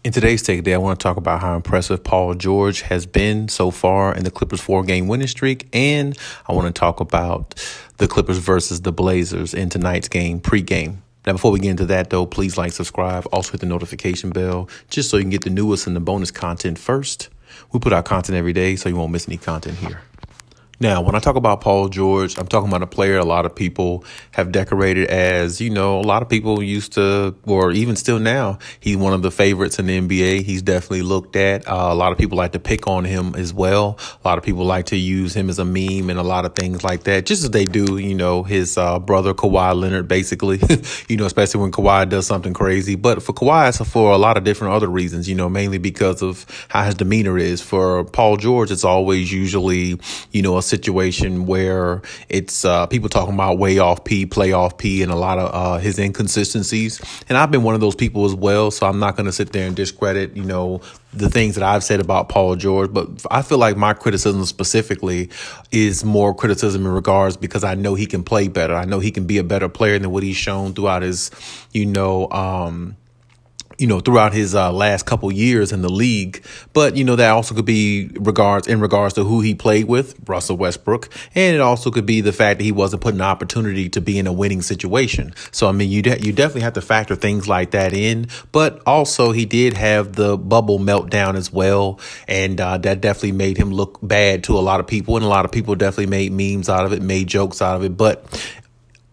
In today's take today, I want to talk about how impressive Paul George has been so far in the Clippers 4-game winning streak. And I want to talk about the Clippers versus the Blazers in tonight's game pregame. Now, before we get into that, though, please like, subscribe, also hit the notification bell just so you can get the newest and the bonus content first. We put out content every day, so you won't miss any content here. Now, when I talk about Paul George, I'm talking about a player a lot of people have decorated as, a lot of people used to, or even still now, he's one of the favorites in the NBA. He's definitely looked at. A lot of people like to pick on him as well. A lot of people like to use him as a meme and a lot of things like that, just as they do, his brother Kawhi Leonard, basically, especially when Kawhi does something crazy. But for Kawhi, it's for a lot of different other reasons, mainly because of how his demeanor is. For Paul George, it's always usually, a situation where it's people talking about way off P, play off P, and a lot of his inconsistencies. And I've been one of those people as well, so I'm not going to sit there and discredit, the things that I've said about Paul George. But I feel like my criticism specifically is more criticism in regards because I know he can play better. I know he can be a better player than what he's shown throughout his, throughout his last couple years in the league. But, that also could be in regards to who he played with, Russell Westbrook. And it also could be the fact that he wasn't put an opportunity to be in a winning situation. So, you definitely have to factor things like that in. But also he did have the bubble meltdown as well. And that definitely made him look bad to a lot of people. And a lot of people definitely made memes out of it, made jokes out of it. But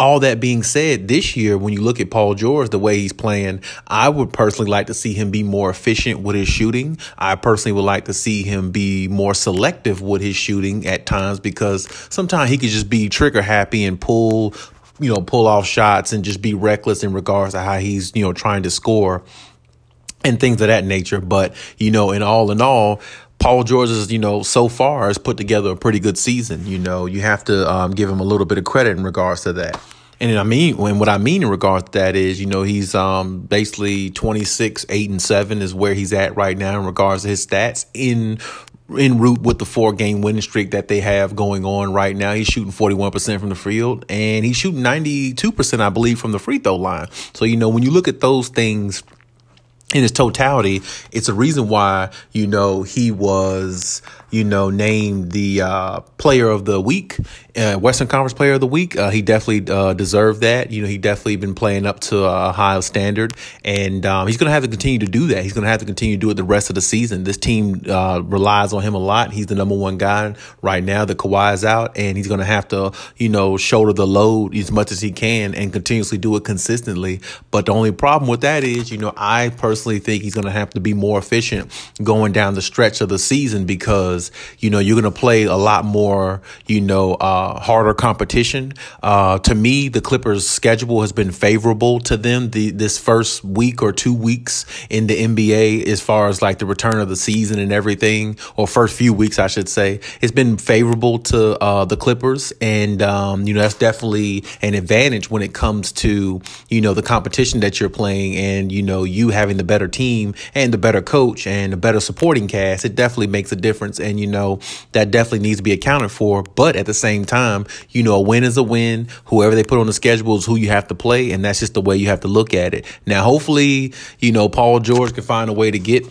all that being said, this year, when you look at Paul George, the way he's playing, I would personally like to see him be more efficient with his shooting. I personally would like to see him be more selective with his shooting at times, because sometimes he could just be trigger happy and pull off shots and just be reckless in regards to how he's, trying to score and things of that nature. But, in all, Paul George is, so far has put together a pretty good season. You have to give him a little bit of credit in regards to that. And what I mean in regards to that is, he's basically 26, 8-7 is where he's at right now in regards to his stats en route with the 4-game winning streak that they have going on right now. He's shooting 41% from the field, and he's shooting 92%, I believe, from the free throw line. So, when you look at those things in its totality, it's a reason why, he was, named the player of the week, Western Conference player of the week. He definitely deserved that. He definitely been playing up to a high standard, and he's going to have to continue to do that. He's going to have to continue to do it the rest of the season. This team relies on him a lot. He's the number one guy right now that Kawhi is out, and he's going to have to, shoulder the load as much as he can and continuously do it consistently. But the only problem with that is, I personally think he's going to have to be more efficient going down the stretch of the season, because you're going to play a lot more harder competition. To me, the Clippers' schedule has been favorable to them this first week or 2 weeks in the NBA, as far as like the return of the season and everything, or first few weeks, I should say. It's been favorable to the Clippers, and that's definitely an advantage when it comes to the competition that you're playing, and you having the better team and the better coach and the better supporting cast. It definitely makes a difference, and that definitely needs to be accounted for. But at the same time, a win is a win. Whoever they put on the schedule is who you have to play, and that's just the way you have to look at it. Now, hopefully, Paul George can find a way to get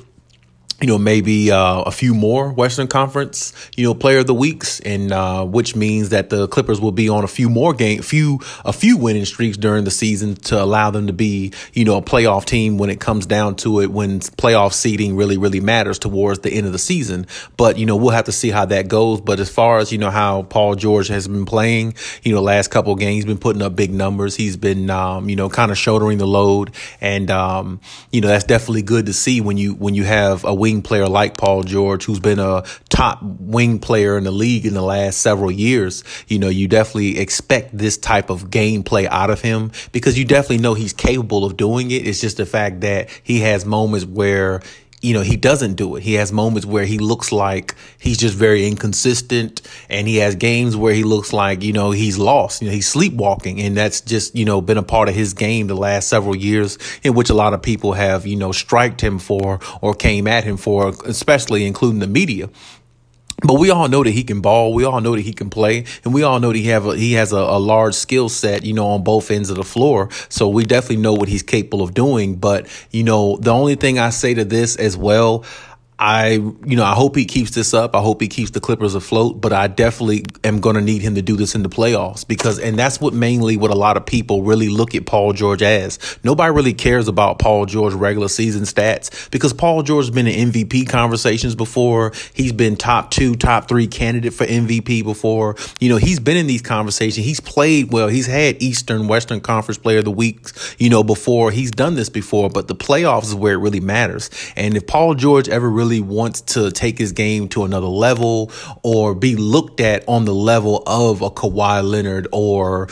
maybe a few more Western Conference, player of the weeks, and which means that the Clippers will be on a few more a few winning streaks during the season to allow them to be, a playoff team when it comes down to it, when playoff seeding really, really matters towards the end of the season. But, we'll have to see how that goes. But as far as, how Paul George has been playing, last couple of games, he's been putting up big numbers. He's been, kind of shouldering the load. And, that's definitely good to see when you have a wing player like Paul George, who's been a top wing player in the league in the last several years. You definitely expect this type of gameplay out of him, because you definitely know he's capable of doing it. It's just the fact that he has moments where he doesn't do it. He has moments where he looks like he's just very inconsistent, and he has games where he looks like, he's lost, he's sleepwalking. And that's just, been a part of his game the last several years, in which a lot of people have, striked him for or came at him for, especially including the media. But we all know that he can ball. We all know that he can play, and we all know that he has a large skill set, on both ends of the floor. So we definitely know what he's capable of doing. But, the only thing I say to this as well, I hope he keeps this up. I hope he keeps the Clippers afloat, but I definitely am going to need him to do this in the playoffs and that's what a lot of people really look at Paul George as. Nobody really cares about Paul George regular season stats because Paul George has been in MVP conversations before. He's been top 2, top 3 candidate for MVP before. He's been in these conversations. He's played well. He's had Eastern, Western Conference Player of the Week, before. He's done this before, but the playoffs is where it really matters. And if Paul George ever really wants to take his game to another level or be looked at on the level of a Kawhi Leonard or,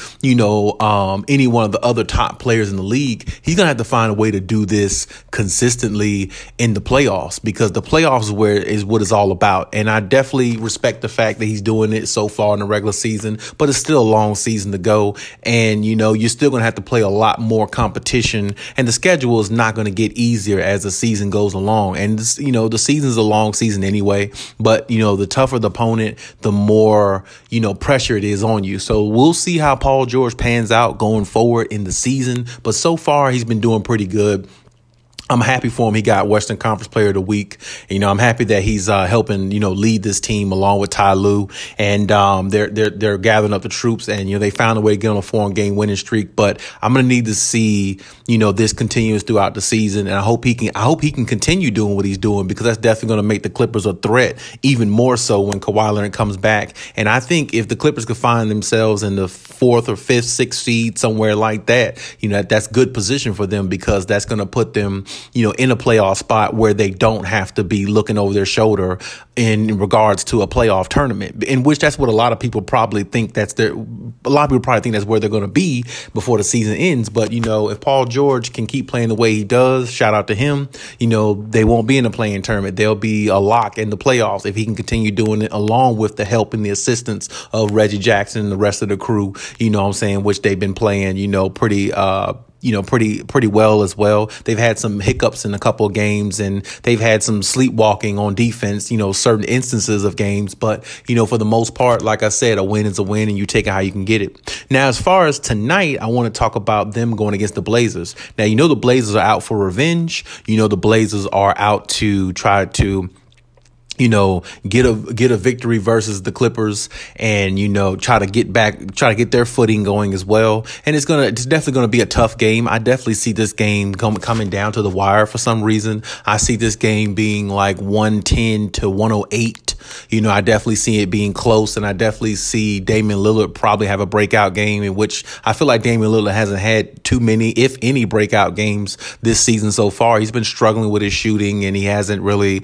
any one of the other top players in the league, he's going to have to find a way to do this consistently in the playoffs because the playoffs is what it's all about. And I definitely respect the fact that he's doing it so far in the regular season, but it's still a long season to go. And, you're still going to have to play a lot more competition and the schedule is not going to get easier as the season goes along. And, the season's a long season anyway, but the tougher the opponent, the more pressure it is on you. So we'll see how Paul George pans out going forward in the season, but so far he's been doing pretty good. I'm happy for him. He got Western Conference Player of the Week. I'm happy that he's helping lead this team along with Ty Lue, and they're gathering up the troops, and they found a way to get on a 4-game winning streak. But I'm gonna need to see this continues throughout the season, and I hope he can continue doing what he's doing because that's definitely gonna make the Clippers a threat even more so when Kawhi Leonard comes back. And I think if the Clippers could find themselves in the 4th or 5th, 6th seed somewhere like that, that's good position for them because that's gonna put them in a playoff spot where they don't have to be looking over their shoulder in regards to a playoff tournament, in which that's what a lot of people probably think that's where they're going to be before the season ends. But, if Paul George can keep playing the way he does, shout out to him, they won't be in a play-in tournament. They'll be a lock in the playoffs if he can continue doing it along with the help and the assistance of Reggie Jackson and the rest of the crew, which they've been playing, pretty well as well. They've had some hiccups in a couple of games and they've had some sleepwalking on defense, certain instances of games. But, for the most part, like I said, a win is a win and you take it how you can get it. Now, as far as tonight, I want to talk about them going against the Blazers. Now, the Blazers are out for revenge. The Blazers are out to try to get a victory versus the Clippers and, try to get their footing going as well. And it's definitely going to be a tough game. I definitely see this game coming down to the wire for some reason. I see this game being like 110 to 108. I definitely see it being close, and I definitely see Damian Lillard probably have a breakout game in which I feel like Damian Lillard hasn't had too many, if any, breakout games this season so far. He's been struggling with his shooting, and he hasn't really,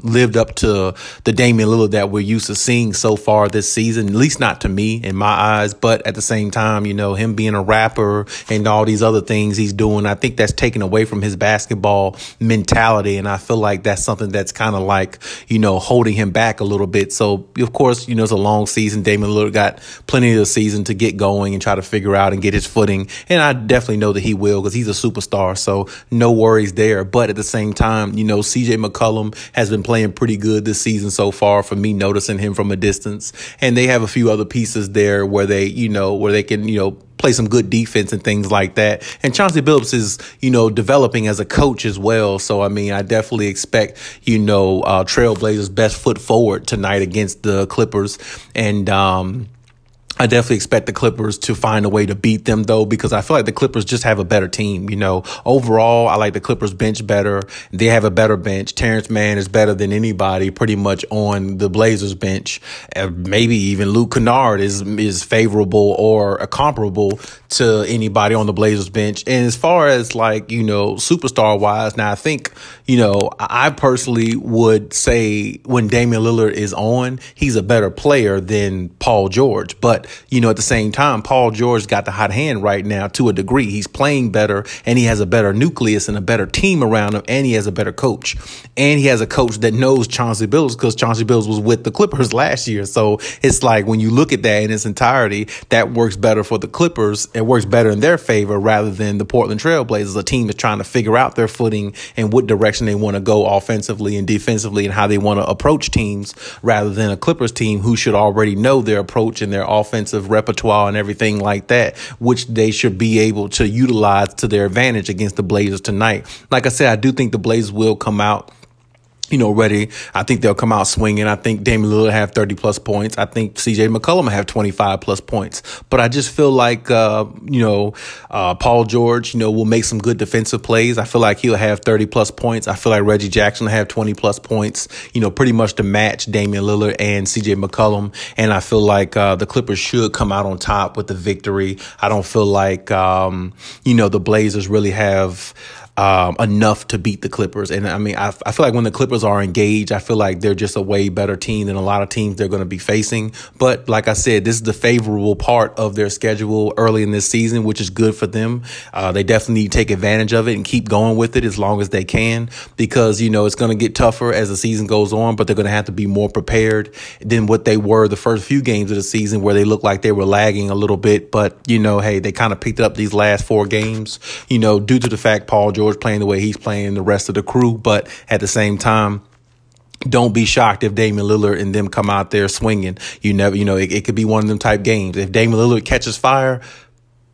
lived up to the Damian Lillard that we're used to seeing so far this season, at least not to me in my eyes. But at the same time, him being a rapper and all these other things he's doing, I think that's taken away from his basketball mentality. And I feel like that's something that's kind of like, holding him back a little bit. So, of course, it's a long season. Damian Lillard got plenty of the season to get going and try to figure out and get his footing. And I definitely know that he will because he's a superstar. So no worries there. But at the same time, CJ McCollum has been playing pretty good this season so far for me, noticing him from a distance. And they have a few other pieces there where they can, play some good defense and things like that. And Chauncey Billups is, developing as a coach as well. So, I definitely expect, Trailblazers' best foot forward tonight against the Clippers. And, I definitely expect the Clippers to find a way to beat them, though, because I feel like the Clippers just have a better team. Overall, I like the Clippers bench better. They have a better bench. Terrence Mann is better than anybody pretty much on the Blazers bench. Maybe even Luke Kennard is favorable or comparable to anybody on the Blazers bench. And as far as superstar wise, now I think, I personally would say when Damian Lillard is on, he's a better player than Paul George. But at the same time, Paul George got the hot hand right now to a degree. He's playing better, and he has a better nucleus and a better team around him, and he has a better coach. And he has a coach that knows Chauncey Billups, because Chauncey Billups was with the Clippers last year. So it's like, when you look at that in its entirety, that works better for the Clippers. It works better in their favor rather than the Portland Trail Blazers, a team that's trying to figure out their footing and what direction they want to go offensively and defensively and how they want to approach teams, rather than a Clippers team who should already know their approach and their offensive repertoire and everything like that, which they should be able to utilize to their advantage against the Blazers tonight. Like I said, I do think the Blazers will come out ready. I think they'll come out swinging. I think Damian Lillard will have 30-plus points. I think C.J. McCollum will have 25-plus points. But I just feel like, Paul George, will make some good defensive plays. I feel like he'll have 30-plus points. I feel like Reggie Jackson will have 20-plus points, pretty much to match Damian Lillard and C.J. McCollum. And I feel like the Clippers should come out on top with the victory. I don't feel like, the Blazers really have enough to beat the Clippers. And I mean, I feel like when the Clippers are engaged, I feel like they're just a way better team than a lot of teams they're going to be facing. But like I said, this is the favorable part of their schedule early in this season, which is good for them. They definitely need to take advantage of it and keep going with it as long as they can, because, it's going to get tougher as the season goes on, but they're going to have to be more prepared than what they were the first few games of the season, where they looked like they were lagging a little bit. But, hey, they kind of picked up these last 4 games, due to the fact Paul George playing the way he's playing, the rest of the crew. But at the same time, don't be shocked if Damian Lillard and them come out there swinging. You never, it could be one of them type games. If Damian Lillard catches fire,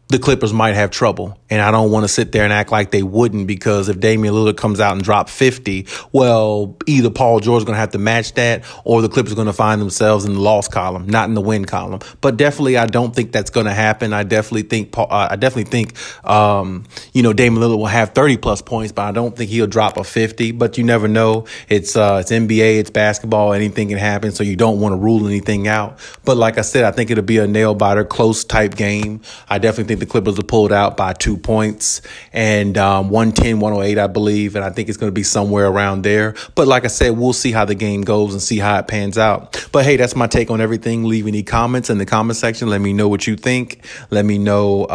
the Clippers might have trouble. And I don't want to sit there and act like they wouldn't, because if Damian Lillard comes out and drops 50, well, either Paul George is going to have to match that, or the Clippers are going to find themselves in the loss column, not in the win column. But definitely, I don't think that's going to happen. I definitely think, Damian Lillard will have 30-plus points, but I don't think he'll drop a 50. But you never know. It's NBA, it's basketball, anything can happen. So you don't want to rule anything out. But like I said, I think it'll be a nail-biter, close type game. I definitely think the Clippers will pull it out by 2 points, and 110-108, I believe. And I think it's going to be somewhere around there. But like I said, we'll see how the game goes and see how it pans out. But hey, that's my take on everything. Leave any comments in the comment section. Let me know what you think. Let me know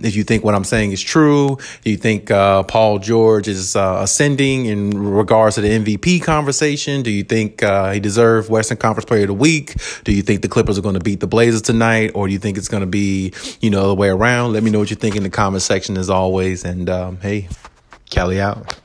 if you think what I'm saying is true. Do you think Paul George is ascending in regards to the MVP conversation? Do you think he deserved Western Conference Player of the Week? Do you think the Clippers are going to beat the Blazers tonight? Or do you think it's going to be, the other way around? Let me know what you think in the comment section as always. And hey, Khaliis out.